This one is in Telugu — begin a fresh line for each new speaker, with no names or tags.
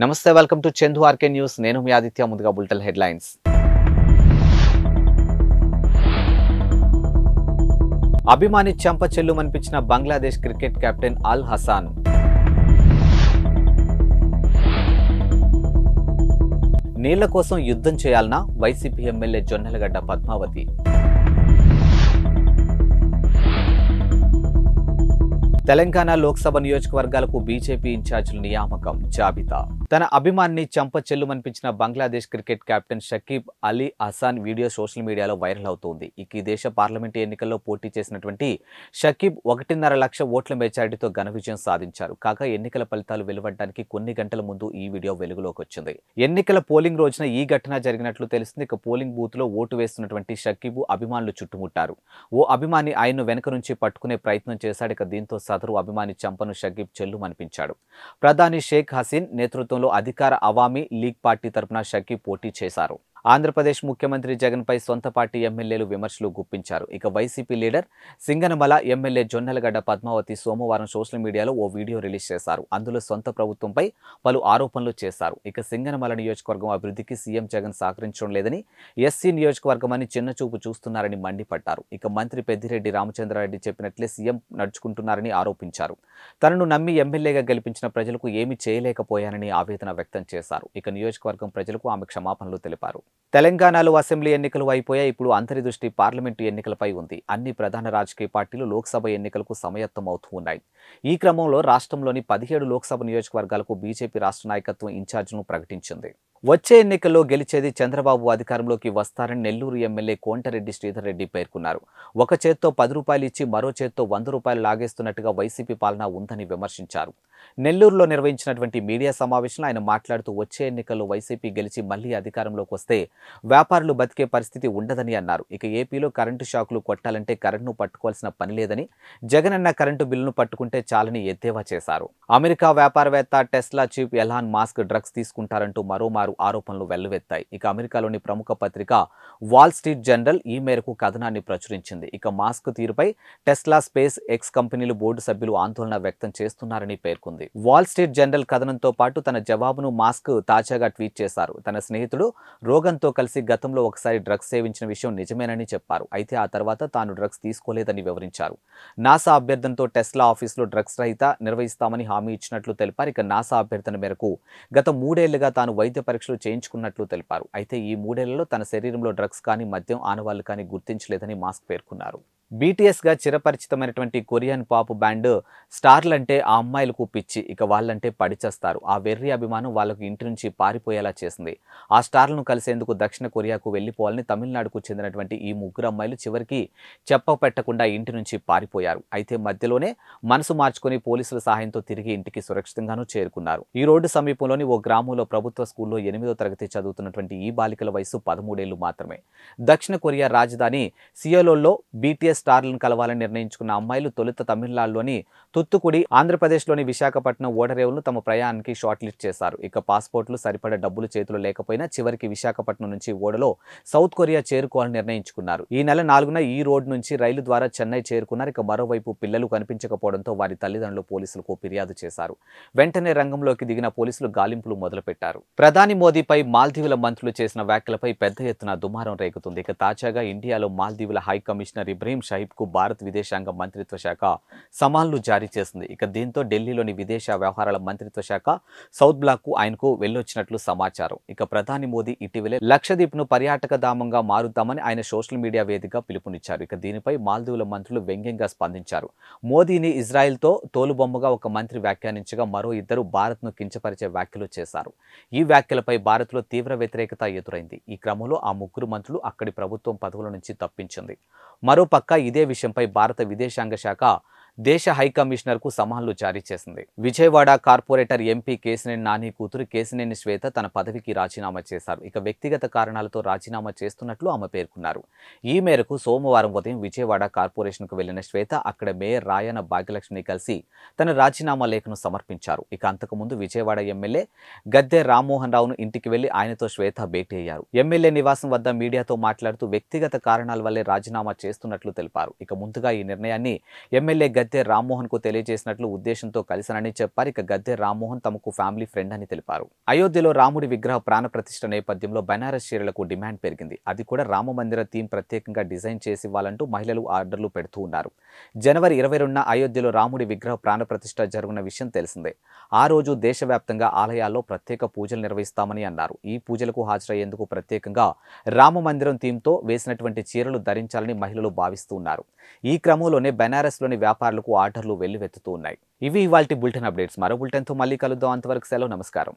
నమస్తే welcome to Chandu RK news నేను మీ ఆదిత్య ముందుగా బులెటిన్ హెడ్లైన్స్ అభిమాని చెంప చెల్లుమనిపించిన బంగ్లాదేశ్ క్రికెట్ కెప్టెన్ అల్ హసన్ నీళ్ల కోసం యుద్ధం చేయాలన్నా వైసీపీ ఎమ్మెల్యే జొన్నలగడ్డ పద్మావతి తెలంగాణ లోక్సభ నియోజకవర్గాలకు బీజేపీ ఇన్ఛార్జీల నియామకం జాబితా తన అభిమానిని చెంప చెల్లుమనిపించిన Bangladesh cricket captain Shakib Ali Hasan video social మీడియాలో వైరల్ అవుతోంది. ఈ దేశ పార్లమెంటు ఎన్నికల్లో పోటీ చేసినటువంటి షకీబ్ 1.5 లక్ష ఓట్ల మెజారిటీతో ఘన విజయం సాధించారు. కాగా ఎన్నికల ఫలితాలు వెలువడడానికి కొన్ని గంటల ముందు ఈ వీడియో వెలుగులోకి వచ్చింది. ఎన్నికల పోలింగ్ రోజున ఈ ఘటన జరిగినట్లు తెలిసింది. ఇక పోలింగ్ బూత్ లో ఓటు వేస్తున్నటువంటి షకీబ్ అభిమానులు చుట్టుముట్టారు. ఓ అభిమాని ఆయన్ను వెనక నుంచి పట్టుకునే ప్రయత్నం చేశాడు. ఇక దీంతో సదరు అభిమాని చెంపను షకీబ్ చెల్లుమనిపించాడు. ప్రధాని షేక్ హసీన్ నేతృత్వంలో అధికార అవామీ లీగ్ పార్టీ తరపున షకీబ్ పోటీ చేశారు. ఆంధ్రప్రదేశ్ ముఖ్యమంత్రి జగన్పై సొంత పార్టీ ఎమ్మెల్యేలు విమర్శలు గుప్పించారు. ఇక వైసీపీ లీడర్ సింగనమల ఎమ్మెల్యే జొన్నలగడ్డ పద్మావతి సోమవారం సోషల్ మీడియాలో ఓ వీడియో రిలీజ్ చేశారు. అందులో సొంత ప్రభుత్వంపై పలు ఆరోపణలు చేశారు. ఇక సింగనమల నియోజకవర్గం అభివృద్ధికి సీఎం జగన్ సహకరించడం లేదని, ఎస్సీ నియోజకవర్గం అని చిన్నచూపు చూస్తున్నారని మండిపడ్డారు. ఇక మంత్రి పెద్దిరెడ్డి రామచంద్రారెడ్డి చెప్పినట్లే సీఎం నడుచుకుంటున్నారని ఆరోపించారు. తనను నమ్మి ఎమ్మెల్యేగా గెలిపించిన ప్రజలకు ఏమీ చేయలేకపోయానని ఆవేదన వ్యక్తం చేశారు. ఇక నియోజకవర్గం ప్రజలకు ఆమె క్షమాపణలు తెలిపారు. తెలంగాణలో అసెంబ్లీ ఎన్నికలు అయిపోయాయి. ఇప్పుడు అందరి దృష్టి పార్లమెంటు ఎన్నికలపై ఉంది. అన్ని ప్రధాన రాజకీయ పార్టీలు లోక్సభ ఎన్నికలకు సమాయత్తమవుతూ ఉన్నాయి. ఈ క్రమంలో రాష్ట్రంలోని 17 లోక్సభ నియోజకవర్గాలకు బీజేపీ రాష్ట్ర నాయకత్వం ఇన్ఛార్జ్ను ప్రకటించింది. వచ్చే ఎన్నికల్లో గెలిచేది చంద్రబాబు అధికారంలోకి వస్తారని నెల్లూరు ఎమ్మెల్యే కోంటరెడ్డి శ్రీధర్ రెడ్డి పేర్కొన్నారు. ఒక చేత్తో 10 రూపాయలు ఇచ్చి మరో చేత్తో 100 రూపాయలు లాగేస్తున్నట్టుగా వైసీపీ పాలన ఉందని విమర్శించారు. నెల్లూరులో నిర్వహించినటువంటి మీడియా సమావేశంలో ఆయన మాట్లాడుతూ వచ్చే ఎన్నికల్లో వైసీపీ గెలిచి మళ్లీ అధికారంలోకి వస్తే వ్యాపారులు బతికే పరిస్థితి ఉండదని అన్నారు. ఇక ఏపీలో కరెంటు షాకులు కొట్టాలంటే కరెంటును పట్టుకోవాల్సిన పని లేదని, జగనన్న కరెంటు బిల్లును పట్టుకుంటే చాలని ఎద్దేవా చేశారు. అమెరికా వ్యాపారవేత్త Tesla chief Elon Musk drugs తీసుకుంటారంటూ మరోమారు ఆరోపణలు వెల్లువెత్తాయి. ఇక అమెరికాలోని ప్రముఖ పత్రిక వాల్ స్ట్రీట్ జర్నల్ ఈ మేరకు కథనాన్ని ప్రచురించింది. ఇక మాస్క్ తీరుపై టెస్లా, స్పేస్ ఎక్స్ కంపెనీలు బోర్డు సభ్యులు ఆందోళన వ్యక్తం చేస్తున్నారని పేర్కొంది. వాల్ స్ట్రీట్ జర్నల్ కథనంతో పాటు తన జవాబును మాస్క్ తాజాగా ట్వీట్ చేశారు. తన స్నేహితుడు రోగన్తో కలిసి గతంలో ఒకసారి డ్రగ్స్ సేవించిన విషయం నిజమేనని చెప్పారు. అయితే ఆ తర్వాత తాను డ్రగ్స్ తీసుకోలేదని వివరించారు. నాసా అభ్యర్థనతో టెస్లా ఆఫీసులో డ్రగ్స్ రహిత నిర్వహిస్తామని హామీ ఇచ్చినట్లు తెలిపారు. ఇక నాసా అభ్యర్థన మేరకు గత 3 ఏళ్లుగా తాను వైద్య పరీక్షలు చేయించుకున్నట్లు తెలిపారు. అయితే ఈ 3 ఏళ్లలో తన శరీరంలో డ్రగ్స్ కానీ మద్యం ఆనవాళ్లు కానీ గుర్తించలేదని మాస్క్ పేర్కొన్నారు. బీటీఎస్గా చిరపరిచితమైనటువంటి కొరియన్ పాప్ బ్యాండ్ స్టార్లంటే ఆ అమ్మాయిలకు పిచ్చి. ఇక వాళ్ళంటే పడిచేస్తారు. ఆ వెర్రి అభిమానం వాళ్ళకు ఇంటి నుంచి పారిపోయేలా చేసింది. ఆ స్టార్లను కలిసేందుకు దక్షిణ కొరియాకు వెళ్లిపోవాలని తమిళనాడుకు చెందినటువంటి ఈ 3 అమ్మాయిలు చివరికి చెప్పపెట్టకుండా ఇంటి నుంచి పారిపోయారు. అయితే మధ్యలోనే మనసు మార్చుకొని పోలీసుల సహాయంతో తిరిగి ఇంటికి సురక్షితంగానూ చేరుకున్నారు. ఈ రోడ్డు సమీపంలోని ఓ గ్రామంలో ప్రభుత్వ స్కూల్లో 8వ తరగతి చదువుతున్నటువంటి ఈ బాలికల వయసు 13 ఏళ్లు మాత్రమే. దక్షిణ కొరియా రాజధాని సియోల్లో బీటీఎస్ స్టార్లను కలవాలని నిర్ణయించుకున్న అమ్మాయిలు తొలుత తమిళనాడులోని తుత్తుకుడి, ఆంధ్రప్రదేశ్లోని విశాఖపట్నం ఓడరేవులను తమ ప్రయాణానికి షార్ట్ లిస్ట్ చేశారు. ఇక పాస్పోర్ట్లు సరిపడా డబ్బులు చేతిలో లేకపోయినా చివరికి విశాఖపట్నం నుంచి ఓడలో సౌత్ కొరియా చేరుకోవాలని నిర్ణయించుకున్నారు. ఈ నెల 4న ఈ రోడ్ నుంచి రైలు ద్వారా చెన్నై చేరుకున్నారు. ఇక మరోవైపు పిల్లలు కనిపించకపోవడంతో వారి తల్లిదండ్రులు పోలీసులకు ఫిర్యాదు చేశారు. వెంటనే రంగంలోకి దిగిన పోలీసులు గాలింపులు మొదలుపెట్టారు. ప్రధాని మోదీపై మాల్దీవుల మంత్రులు చేసిన వ్యాఖ్యలపై పెద్ద ఎత్తున దుమారం రేగుతుంది. ఇక తాజాగా ఇండియాలో మాల్దీవుల హై కమిషనర్ ఇబ్రహీం షహీబ్కు భారత విదేశాంగ మంత్రిత్వ శాఖ సమన్లు జారీ చేసింది. ఇక దీంతో ఢిల్లీలోని విదేశ వ్యవహారాల మంత్రిత్వ శాఖ సౌత్ బ్లాక్కు ఆయనకు వెళ్లొచ్చినట్లు సమాచారం. ఇక ప్రధాని మోదీ ఇటీవలే లక్షద్వీప్ను పర్యాటక ధామంగా మారుద్దామని ఆయన సోషల్ మీడియా వేదికగా పిలుపునిచ్చారు. ఇక దీనిపై మాల్దీవుల మంత్రులు వ్యంగ్యంగా స్పందించారు. మోదీని ఇజ్రాయెల్తో తోలుబొమ్మగా ఒక మంత్రి వ్యాఖ్యానించగా మరో 2 భారత్ను కించపరిచే వ్యాఖ్యలు చేశారు. ఈ వ్యాఖ్యలపై భారత్లో తీవ్ర వ్యతిరేకత ఎదురైంది. ఈ క్రమంలో ఆ 3 మంత్రులు అక్కడి ప్రభుత్వం పదవుల నుంచి తప్పించింది. మరోపక్క ఇదే విషయంపై భారత విదేశాంగ శాఖ దేశ హై కమిషనర్కు సమన్లు జారీ చేసింది. విజయవాడ కార్పొరేటర్ ఎంపీ కేశినేని నాని కూతురు కేశినేని శ్వేత తన పదవికి రాజీనామా చేశారు. ఇక వ్యక్తిగత కారణాలతో రాజీనామా చేస్తున్నట్లు ఆమె పేర్కొన్నారు. ఈ మేరకు సోమవారం ఉదయం విజయవాడ కార్పొరేషన్కు వెళ్లిన శ్వేత అక్కడ మేయర్ రాయన భాగ్యలక్ష్మిని కలిసి తన రాజీనామా లేఖను సమర్పించారు. ఇక అంతకుముందు విజయవాడ ఎమ్మెల్యే గద్దె రామ్మోహన్ రావును ఇంటికి వెళ్లి ఆయనతో శ్వేత భేటీ అయ్యారు. ఎమ్మెల్యే నివాసం వద్ద మీడియాతో మాట్లాడుతూ వ్యక్తిగత కారణాల వల్లే రాజీనామా చేస్తున్నట్లు తెలిపారు. ఇక ముందుగా ఈ నిర్ణయాన్ని ఎమ్మెల్యే గద్దె రామ్మోహన్ కు తెలియజేసినట్లు ఉద్దేశంతో కలిశానని చెప్పారు. ఇక గద్దె రామ్మోహన్ తమకు ఫ్యామిలీ ఫ్రెండ్ అని తెలిపారు. అయోధ్యలో రాముడి విగ్రహ ప్రాణ ప్రతిష్ఠ నేపథ్యంలో బనారస్ చీరలకు డిమాండ్ పెరిగింది. అది కూడా రామ మందిర థీమ్ ప్రత్యేకంగా డిజైన్ చేసి ఇవ్వాలంటూ మహిళలు ఆర్డర్లు పెడుతూ ఉన్నారు. జనవరి 22న అయోధ్యలో రాముడి విగ్రహ ప్రాణ ప్రతిష్ఠ జరుగున్న విషయం తెలిసిందే. ఆ రోజు దేశవ్యాప్తంగా ఆలయాల్లో ప్రత్యేక పూజలు నిర్వహిస్తామని అన్నారు. ఈ పూజలకు హాజరయ్యేందుకు ప్రత్యేకంగా రామ మందిరం థీమ్తో వేసినటువంటి చీరలు ధరించాలని మహిళలు భావిస్తూ ఉన్నారు. ఈ క్రమంలోనే బెనారస్లోని వ్యాపారులకు ఆర్డర్లు వెల్లువెత్తుతూ ఉన్నాయి. ఇవి ఇవాల్టి బులెటిన్ అప్డేట్స్. మరో బులెటిన్తో మళ్ళీ కలుద్దాం. అంతవరకు సెలవు. నమస్కారం.